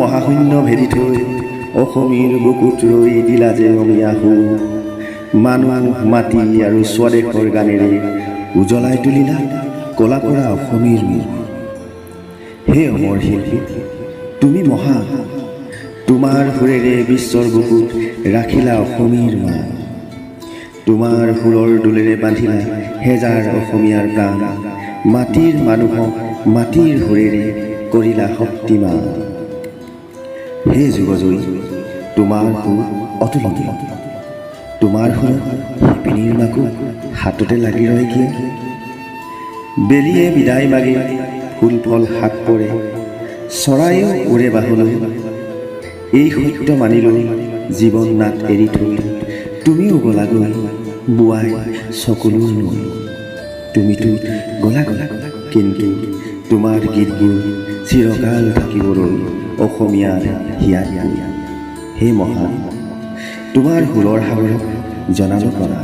মহাশূন্য ভেদি থৈ অসমীৰ বুকুত ৰৈ দিলা যে অমিয়া সুৰ মানুহ মাটি আৰু স্বদেশৰ গানেৰে উজ্বলাই তুলিলা কলা পৰা অসমীৰ মূৰ হে অমৰ শিল্পী তুমি মহা তোমাৰ সুৰেৰে বিশ্বৰ বুকুত ৰাখিলা অসমীৰ মান তোমাৰ সুৰৰ দোলেৰে বান্ধিলা হেজাৰ অসমীয়াৰ প্ৰাণ মাটিৰ মানুহক মাটিৰ সুৰেৰে কৰিলা শক্তিমান হে যুগজয়ী তোমাৰ সুৰ অতুলনীয় তোমাৰ সুৰত শিপিনীৰ মাকো হাততে লাগি ৰয় কিয় বেলিয়ে বিদায় মাগে ফুল ফল হাত পৰে চৰাইও উৰে বাহুলৈ এই সত্য মানিলৈ জীৱন নাট এৰি থৈ তুমিও গলাগৈ বোৱাই চকুলোৰ নৈ তুমিতো গলা কিন্তু তোমাৰ গীতবোৰ চিৰকাল থাকিবলৈ অসমীয়াৰ হিয়াত হে মহান তোমাৰ সুৰৰ সাগৰক জনালো কৰা